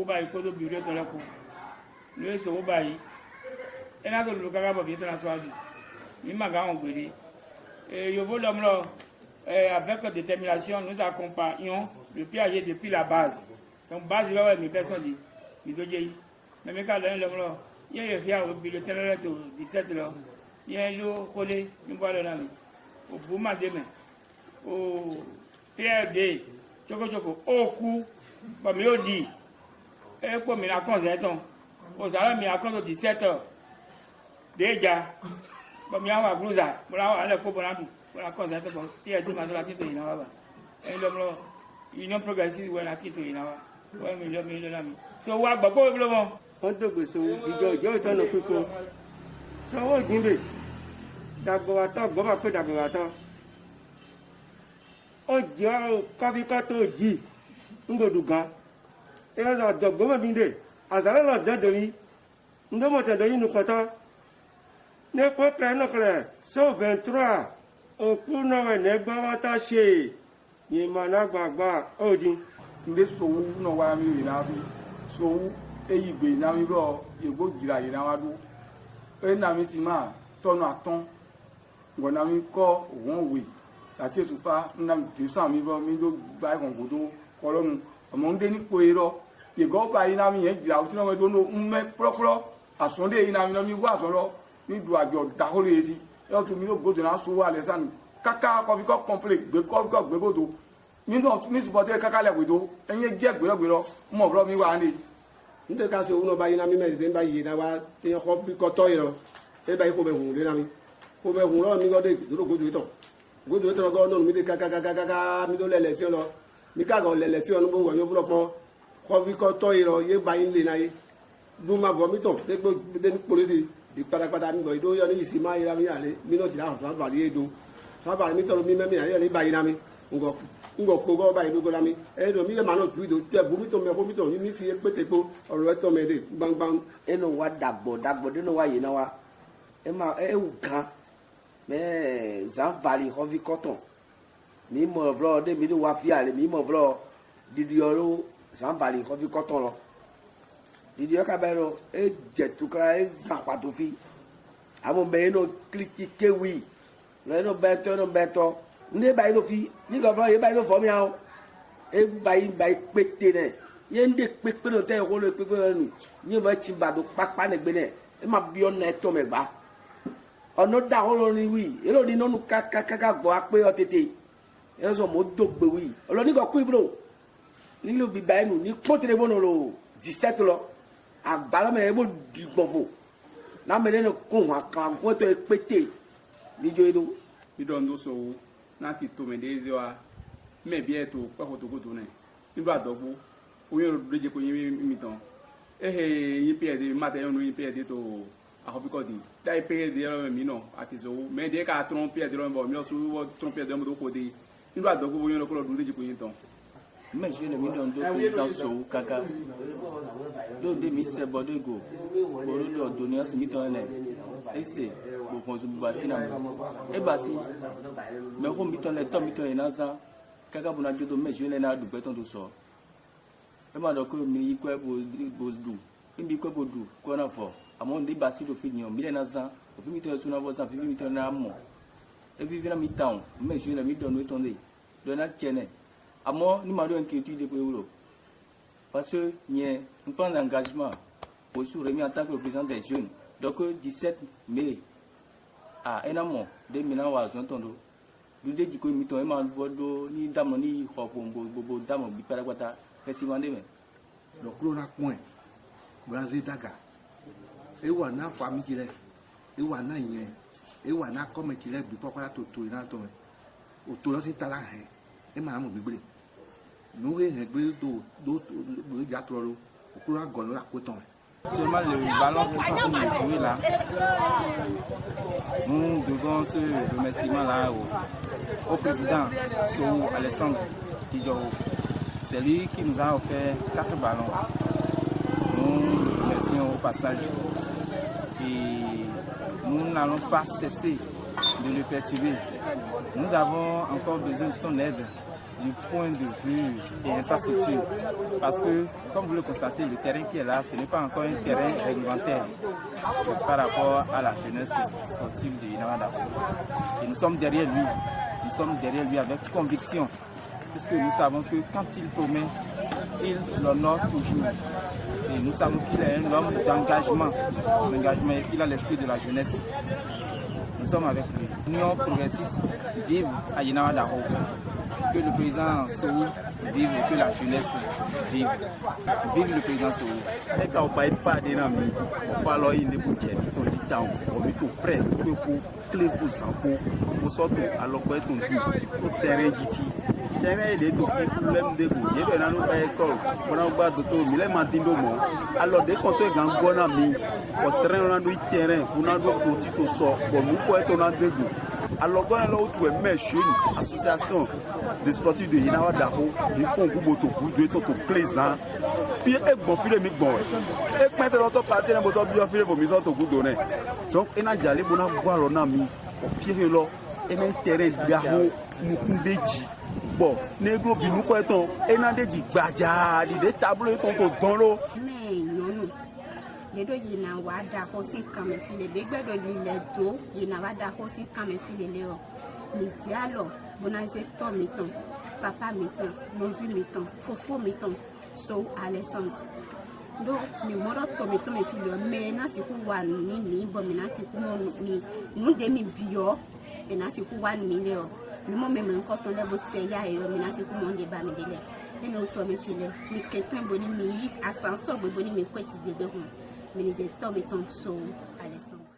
wu ba yi ko do bureau to le ko le so wu ba yi ena ko lu ka ba bi to na so aju mi ma ga on gbere yo vo l'homme là avec détermination nous accompagnons le piager depuis la base donc base là mes personnes dit mi do je mais me ka l'homme là il y a rien au le terrain to 17 là il y a yo collé mi boire là mi au bouma demain au PRD choko oku ba mi o di e po mi la konze ton o sala mi akon 17 déjà ba mi awa bluza mo la wa le ko bona du la konze ton bo PRD ma la tito ina wa e lo mo union progressive we la tito ina wa wa mi lo la mi so wa gbogbo lo mo on to gbe so ijo to no piko so wo jimbe dagbo wa to gbo ma pe dagbo wa to ọjọ́ kọ́bíkọ́ tó jì ń gbòdù gan ẹ̀rọ àdọ̀gbọ́mọ̀ mi dé àzàrẹ́ lọ dẹ́dọ̀ yìí ń dọ́mọ̀ tẹ̀dọ̀ yìí nùkọ́tọ́ ní pọ́pẹ́ nọ́kọ̀rẹ́ sóòvẹ̀ntúrà òkú náà ẹ̀ gbọ́wọ́ tá ṣe yìnbọn lágbàgbà òdì. ndé sòwò náà wáyà mi rìn náà fi sòwò èyí gbè náà mi bọ̀ ègbó jìrà yìí náà wá dó ẹ̀ náà mi ti máa tọ́nu àtọ́n ngọ̀ náà mi kọ́ òwò wè sàtì ètò fa ńlá tẹsán mi bọ mi ló gba ẹkàn kó tó kọlọ́nu ọmọ ń dé nípò irọ́ ìgọ́ bá yín náà mi yẹn jìrà òtún náà tó ń mẹ́ pọ́lọ́pọ́lọ́ àsọ̀ndé yín náà mi náà mi wá àsọ̀rọ̀ ní du àjọ dàkórè yẹn ti ẹ̀ tó mi ló gòtò náà sọ wà lẹ́sàn káká kọfí kọ́ kọ́ńpìlẹ̀ gbé kọ́fí kọ́ gbé gòtò mi sùpọ̀tẹ́ káká lẹ̀ gbèdó ẹ̀yin jẹ́ gbèrọ́gbèrọ́ mọ̀ bọ́lọ́ mi wà ní. n tẹ ka so wọn bá yín náà mi mẹ́rin tẹ́ ń bá yìí náà wá tẹ́ kọ́ tọ́ yìí lọ ẹ bá yín kó bẹ hùn lé náà mi kó bẹ hùn lọ́wọ́ mi gọ́ dé ìdúró gòtò yìí tán godo tọrọ gọ nọnu mi de kakakakaka mi do lẹlẹ fi lọ mi ka gọ lẹlẹ fi ọnu gbogbo ọyọ fúlọ pọn kọfí kọtọ yìí lọ yé ba yín lé náà yé dùn ma bọ mi tọ dé gbó dé ní polisi di pátápátá mi gbọ ìdó yọ ní ìsì máa yẹra mi yàrá mi náà jìnnà àwọn àbàlẹ yé do àbàlẹ mi tọrọ mi mẹmí yàrá ní ba yín náà mi ngọ kpogọ ba yín dógó náà mi ẹ dọ mi yẹ màá nọ tu ìdó tẹ bu mi tọ mẹ kó mi tọ mi si yẹ pété kó ọ̀rọ̀ ẹ tọ mẹ dé gbangban. ẹ nọ wa dàgbọ dénú wa yìí náà wa ẹ ma ẹ wù kàn mais zan vali hovi coton mi mo vlo de mi do wa fiale mi mo vlo didioro zan vali hovi coton lo didio ka bero e jetu ka e zan pato fi amo me no clique wi no beto ne ba no fi ni go vlo e ba no fo mi ao e ba pete ne ye nde pepe no te ko lo pepe no ni ba chi ba do papa ne gbe ne e ma bi on na to me gba ọ̀nà dà ọlọ́rin wí èrò ní nínú kákákáká gbọ́ apé ọ̀tẹ̀tẹ̀ ẹ̀ sọ mọ́ dògbé wí ọlọ́ni kọ́ kú ibùdó nílò bíbá ẹnu ní pọ́ńtẹ̀lẹ̀ bọ́nà lọ 17 lọ àgbàlámẹ̀ ẹ̀ bó dìgbọ̀fọ̀ lámẹ̀lẹ́ ní kó wọn kàn kó tó ẹ pété níjọ́ èdò. dídọ̀ ń tó sọ̀wọ́ náà ti tó mẹ́lẹ́ ẹ̀zẹ̀ wa mẹ́bí ẹ̀ tó pẹ́kọ̀tòkòtò náà nígbà àdọ́gbó oyún ọ̀rọ̀ lóye kò yín mi tán yín pẹ́ẹ́dẹ́ mátẹ́ yín pẹ́ẹ́dẹ́ tó akọfikọdi da yi pere de yɔrɔ mi nɔ a ti sɔn mɛ de k'a trɔmpɛ dɔrɔn bɔ mi yɔ su wɔ trɔmpɛ dɔrɔn mo ko de ni b'a dɔn ko yɔrɔ kɔrɔ dun de jiko yin tɔn. mɛ su ne mi dɔn do président sowu kaka do de mi sɛ bɔ do go olu dɔ doni ɔsi mi tɔn lɛ ese gbogbo basi na e basi mɛ ko mi tɔn lɛ tɔ mi tɔn yɛ na zan kaka bona do mɛ su ne na dugbe tɔn do sɔ e ma dɔn ko mi yi kɔ bo du e mi kɔ bo du kɔ na fɔ. Àmọ́ ndé basi do fi yàn mílẹ̀ náà zan òfin mi tọ́ ẹ̀sùn náà bọ́ zan fífi mi tọ́ náà mọ̀ efi fi náà mi tàn mẹ́ ìṣúná náà mi dọ̀nù ètò ndé dọ̀ náà tiẹ̀ nẹ̀ àmọ́ ní màá dọ̀ nkiri tu ìdè pé wúlò parce que yẹn n prend l'engagement aussi rémi en tant que président des jeunes donc 17 mai à un an de mi náà wà zɔn tɔn do dudé jiko mi tɔn ẹ máa bɔ do ní dàmú ní xɔ gbogbo dàmú bí pátápátá ẹsì máa dé mɛ. lɔkulo na kpɔn brazil daga ewa na fami kiri ewa na yẹn ewa na kɔmɛ kiri bi kɔkɔla to to yina tɔmɛ o to yɔ ti ta la hɛ e ma amu gbegble nuwe hɛ gbe do ja tɔ lo okuro agɔlɔ la ko tɔmɛ. Actuellement, le ballon qui sont en train de jouer là, nous devons ce remerciement là au président Sow Alessandre Didjoro. C'est lui qui nous a offert 4 ballons. Nous le remercions au passage. Et nous n'allons pas cesser de le perturber. Nous avons encore besoin de son aide du point de vue des infrastructures. Parce que, comme vous le constatez, le terrain qui est là, ce n'est pas encore un terrain réglementaire par rapport à la jeunesse sportive de Yenawar Dako. Et nous sommes derrière lui. Nous sommes derrière lui avec conviction. Puisque nous savons que quand il promet, il l'honore toujours. Et nous savons qu'il est un homme d'engagement. Il a l'esprit de la jeunesse. Nous sommes avec lui. L'Union progressiste vive à Yenawar Dako. Que le président Sow vive et que la jeunesse vive. Vive le président Sow. Et quand on ne parle pas de l'ami, on parle de budget, on dit temps, on est tout prêt, pour clé pour s'en pour sortir alors qu'on est dit, pour terrain d'ici. Terrain il est tout problème de vous. Il y a une école, on a un bas d'auto, il est maintenant bon. Alors dès qu'on est dans bon ami, au terrain on a un terrain, on a un petit au sort, pour nous pour être en dégoût. Alors quand on est là où tu es méchant, association des sportifs de Yenawar Dako, ils font un groupe de tout plaisant. Puis et bon puis les mic bon. Et maintenant l'autre partie dans votre bio fait vos mises au goût donné. Donc on a déjà les bonnes voir on a mis au fier là et un terrain d'arro nous kundeji. Bon, négro bi nous quoi ton et na deji gbaja des tableaux ton dans l'eau. Mais non. Les deux Yenawar Dako si quand même filer des gars de l'île d'eau, Yenawar Dako si quand même filer Léo. Mais alors, bon azecto meton, papa meton, mon vieux meton, fofo meton, so Alessandro. Donc, mes moraux tometon mes filles, mais na si kuwa ni bon mais na si kuwa ni nous demi bio, et na si kuwa ni Léo. Le moment même encore ton lèvre c'est ya et mais na si kuwa mon débat me délai. Et nous tu me chiller, mais quelqu'un boni mi ascenseur boni mi quoi si de deux. Mais les étoiles meton so Alessandro.